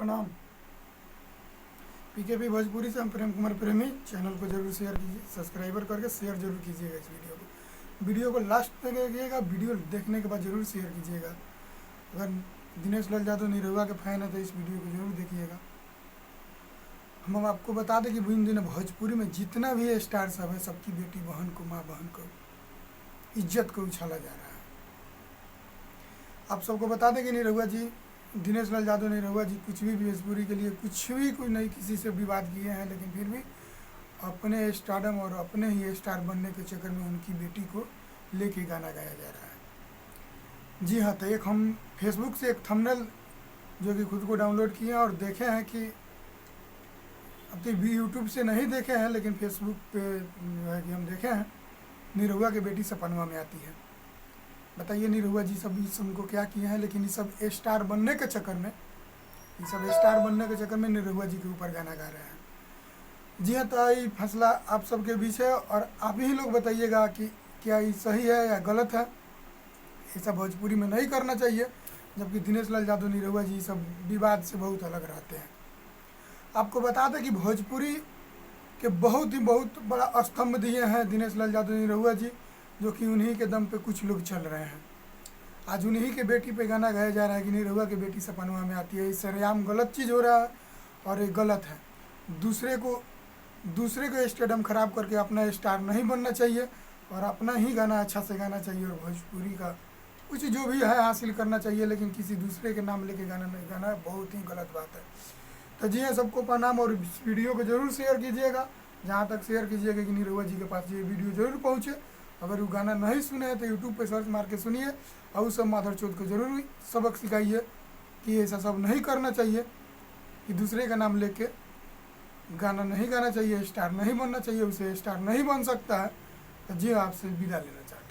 प्रणाम। पीकेपी भोजपुरी से हम प्रेम कुमार प्रेमी। चैनल को जरूर शेयर कीजिए, सब्सक्राइबर करके शेयर जरूर कीजिएगा इस वीडियो को लास्ट तक देखिएगा। वीडियो देखने के बाद जरूर शेयर कीजिएगा। अगर दिनेश लाल यादव निरहुआ के फैन है तो इस वीडियो को जरूर देखिएगा। हम आपको बता दें कि इन दिनों भोजपुरी में जितना भी स्टार सब है, सबकी बेटी बहन को, माँ बहन को, इज्जत को उछाला जा रहा है। आप सबको बता दें कि निरहुआ जी, दिनेश लाल यादव निरहुआ जी कुछ भी भोजपुरी के लिए कुछ भी कोई नहीं किसी से विवाद किए हैं, लेकिन फिर भी अपने स्टारडम और अपने ही स्टार बनने के चक्कर में उनकी बेटी को लेके गाना गाया जा रहा है। जी हाँ, तो एक हम फेसबुक से एक थंबनेल जो कि खुद को डाउनलोड किए हैं और देखे हैं कि अब तो यूट्यूब से नहीं देखे हैं, लेकिन फेसबुक पे है कि हम देखे हैं, निरहुआ की बेटी सपनवा में आती है। बताइए निरहुआ जी सब इस उनको क्या किए हैं, लेकिन ये सब स्टार बनने के चक्कर में, निरहुआ जी के ऊपर गाना गा रहे हैं। जी हाँ, तो ये फैसला आप सबके बीच है और आप ही लोग बताइएगा कि क्या ये सही है या गलत है। ऐसा भोजपुरी में नहीं करना चाहिए, जबकि दिनेश लाल यादव निरहुआ जी सब विवाद से बहुत अलग रहते हैं। आपको बता दें कि भोजपुरी के बहुत बड़ा स्तंभ दिए हैं दिनेश लाल यादव निरहुआ जी, जो कि उन्हीं के दम पे कुछ लोग चल रहे हैं। आज उन्हीं के बेटी पे गाना गाया जा रहा है कि निरहुआ की बेटी सपनवा में आती है। इससे सरेआम गलत चीज़ हो रहा है और ये गलत है। दूसरे को स्टेडियम खराब करके अपना स्टार नहीं बनना चाहिए और अपना ही गाना अच्छा से गाना चाहिए और भोजपुरी का कुछ जो भी है हासिल करना चाहिए, लेकिन किसी दूसरे के नाम लेके गाना नहीं गाना बहुत ही गलत बात है। तो जी हाँ, सबको प्रणाम और इस वीडियो को जरूर शेयर कीजिएगा। जहाँ तक शेयर कीजिएगा कि निरहुआ जी के पास ये वीडियो जरूर पहुँचे। अगर वो गाना नहीं सुने हैं तो यूट्यूब पे सर्च मार के सुनिए और उस सब माधर चौथ को जरूर सबक सिखाइए कि ऐसा सब नहीं करना चाहिए, कि दूसरे का नाम लेके गाना नहीं गाना चाहिए, स्टार नहीं बनना चाहिए, उसे स्टार नहीं बन सकता है। तो जी आपसे विदा लेना चाहिए।